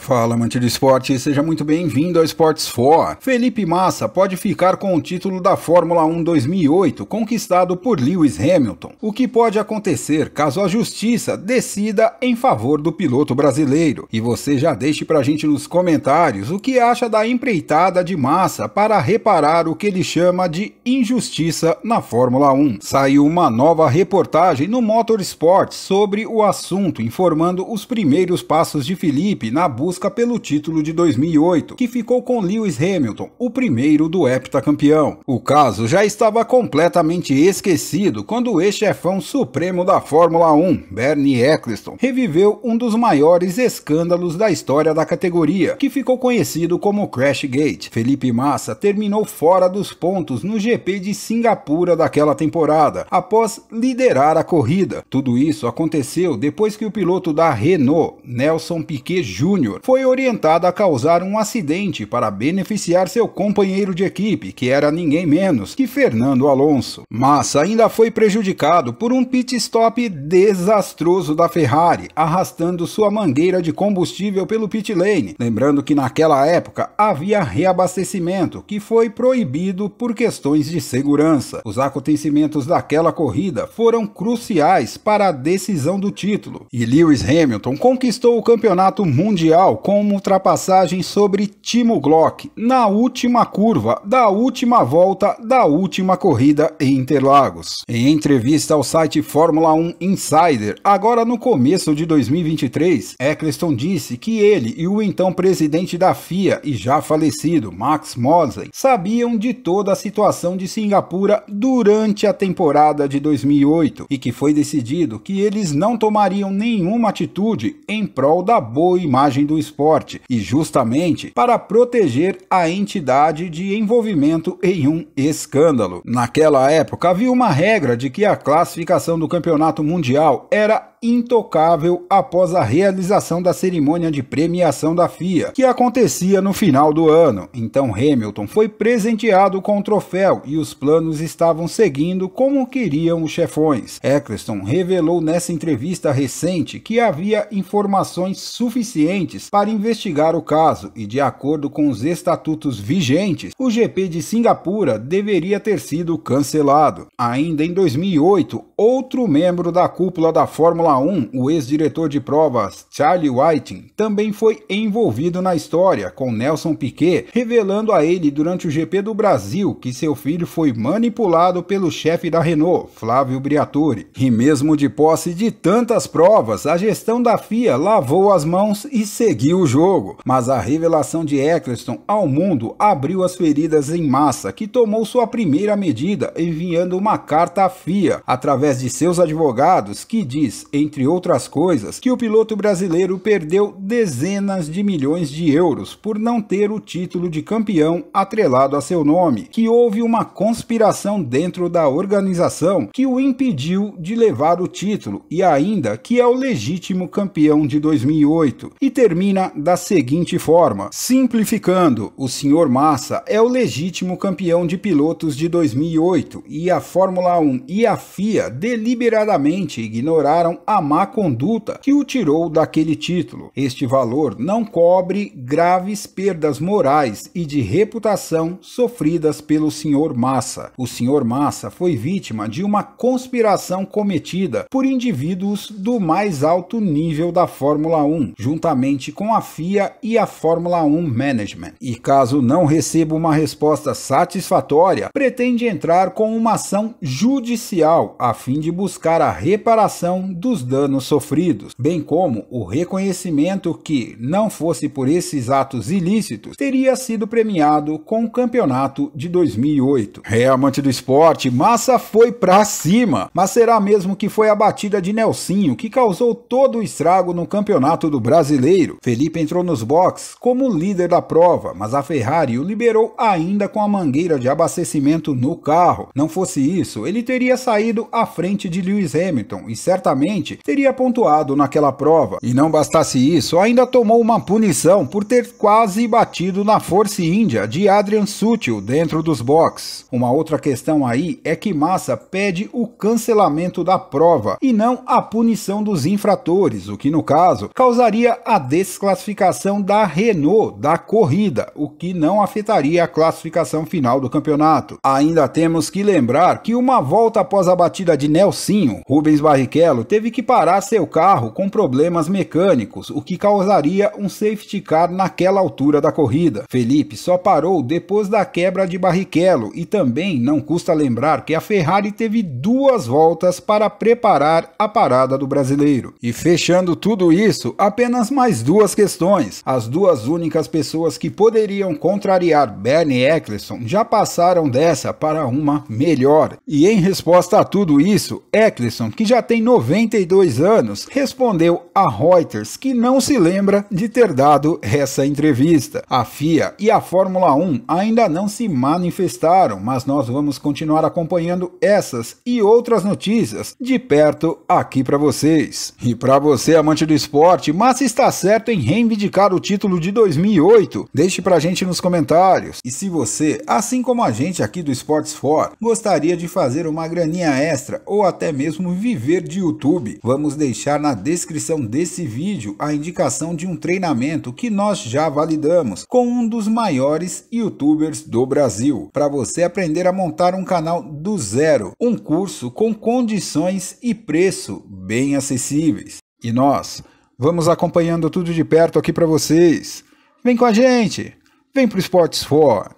Fala, amante do esporte, seja muito bem-vindo ao Sports 4. Felipe Massa pode ficar com o título da Fórmula 1 2008, conquistado por Lewis Hamilton. O que pode acontecer caso a justiça decida em favor do piloto brasileiro? E você já deixe pra gente nos comentários o que acha da empreitada de Massa para reparar o que ele chama de injustiça na Fórmula 1. Saiu uma nova reportagem no Motorsport sobre o assunto, informando os primeiros passos de Felipe na busca pelo título de 2008, que ficou com Lewis Hamilton, o primeiro do heptacampeão. O caso já estava completamente esquecido quando o ex-chefão supremo da Fórmula 1, Bernie Ecclestone, reviveu um dos maiores escândalos da história da categoria, que ficou conhecido como Crashgate. Felipe Massa terminou fora dos pontos no GP de Singapura daquela temporada, após liderar a corrida. Tudo isso aconteceu depois que o piloto da Renault, Nelson Piquet Jr., foi orientado a causar um acidente para beneficiar seu companheiro de equipe, que era ninguém menos que Fernando Alonso. Massa ainda foi prejudicado por um pit stop desastroso da Ferrari, arrastando sua mangueira de combustível pelo pit lane. Lembrando que naquela época havia reabastecimento, que foi proibido por questões de segurança. Os acontecimentos daquela corrida foram cruciais para a decisão do título, e Lewis Hamilton conquistou o campeonato mundial com uma ultrapassagem sobre Timo Glock na última curva da última volta da última corrida em Interlagos. Em entrevista ao site Fórmula 1 Insider, agora no começo de 2023, Ecclestone disse que ele e o então presidente da FIA e já falecido Max Mosley sabiam de toda a situação de Singapura durante a temporada de 2008 e que foi decidido que eles não tomariam nenhuma atitude em prol da boa imagem do esporte e justamente para proteger a entidade de envolvimento em um escândalo. Naquela época havia uma regra de que a classificação do campeonato mundial era intocável após a realização da cerimônia de premiação da FIA, que acontecia no final do ano. Então Hamilton foi presenteado com o troféu e os planos estavam seguindo como queriam os chefões. Ecclestone revelou nessa entrevista recente que havia informações suficientes para investigar o caso e, de acordo com os estatutos vigentes, o GP de Singapura deveria ter sido cancelado. Ainda em 2008, outro membro da cúpula da Fórmula 1, o ex-diretor de provas Charlie Whiting, também foi envolvido na história, com Nelson Piquet revelando a ele durante o GP do Brasil que seu filho foi manipulado pelo chefe da Renault, Flávio Briatore. E mesmo de posse de tantas provas, a gestão da FIA lavou as mãos e seguiu o jogo. Mas a revelação de Ecclestone ao mundo abriu as feridas em Massa, que tomou sua primeira medida enviando uma carta à FIA, através de seus advogados, que diz, entre outras coisas, que o piloto brasileiro perdeu dezenas de milhões de euros por não ter o título de campeão atrelado a seu nome, que houve uma conspiração dentro da organização que o impediu de levar o título e ainda que é o legítimo campeão de 2008. E termina da seguinte forma: simplificando, o Sr. Massa é o legítimo campeão de pilotos de 2008 e a Fórmula 1 e a FIA deliberadamente ignoraram a má conduta que o tirou daquele título. Este valor não cobre graves perdas morais e de reputação sofridas pelo Sr. Massa. O Sr. Massa foi vítima de uma conspiração cometida por indivíduos do mais alto nível da Fórmula 1, juntamente com a FIA e a Fórmula 1 Management. E caso não receba uma resposta satisfatória, pretende entrar com uma ação judicial a fim de buscar a reparação dos danos sofridos, bem como o reconhecimento que, não fosse por esses atos ilícitos, teria sido premiado com o campeonato de 2008. Amante do esporte, Massa foi pra cima, mas será mesmo que foi a batida de Nelsinho que causou todo o estrago no campeonato do brasileiro? Felipe entrou nos boxes como líder da prova, mas a Ferrari o liberou ainda com a mangueira de abastecimento no carro. Não fosse isso, ele teria saído à frente de Lewis Hamilton e certamente provavelmente teria pontuado naquela prova. E não bastasse isso, ainda tomou uma punição por ter quase batido na Force India de Adrian Sutil dentro dos boxes. Uma outra questão aí é que Massa pede o cancelamento da prova e não a punição dos infratores, o que no caso causaria a desclassificação da Renault da corrida, o que não afetaria a classificação final do campeonato. Ainda temos que lembrar que uma volta após a batida de Nelsinho, Rubens Barrichello teve que parar seu carro com problemas mecânicos, o que causaria um safety car naquela altura da corrida. Felipe só parou depois da quebra de Barrichello e também não custa lembrar que a Ferrari teve 2 voltas para preparar a parada do brasileiro. E fechando tudo isso, apenas mais 2 questões. As 2 únicas pessoas que poderiam contrariar Bernie Ecclestone já passaram dessa para uma melhor. E em resposta a tudo isso, Ecclestone, que já tem 92 anos, respondeu a Reuters que não se lembra de ter dado essa entrevista. A FIA e a Fórmula 1 ainda não se manifestaram, mas nós vamos continuar acompanhando essas e outras notícias de perto aqui para vocês. E para você, amante do esporte, Massa está certo em reivindicar o título de 2008? Deixe pra gente nos comentários. E se você, assim como a gente aqui do Sports 4, gostaria de fazer uma graninha extra ou até mesmo viver de YouTube, vamos deixar na descrição desse vídeo a indicação de um treinamento que nós já validamos com um dos maiores YouTubers do Brasil, para você aprender a montar um canal do zero, um curso com condições e preço bem acessíveis. E nós vamos acompanhando tudo de perto aqui para vocês. Vem com a gente, vem pro Sports 4.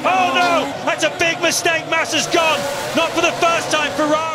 Oh no, that's a big mistake. Massa's gone, not for the first time. Ferrari.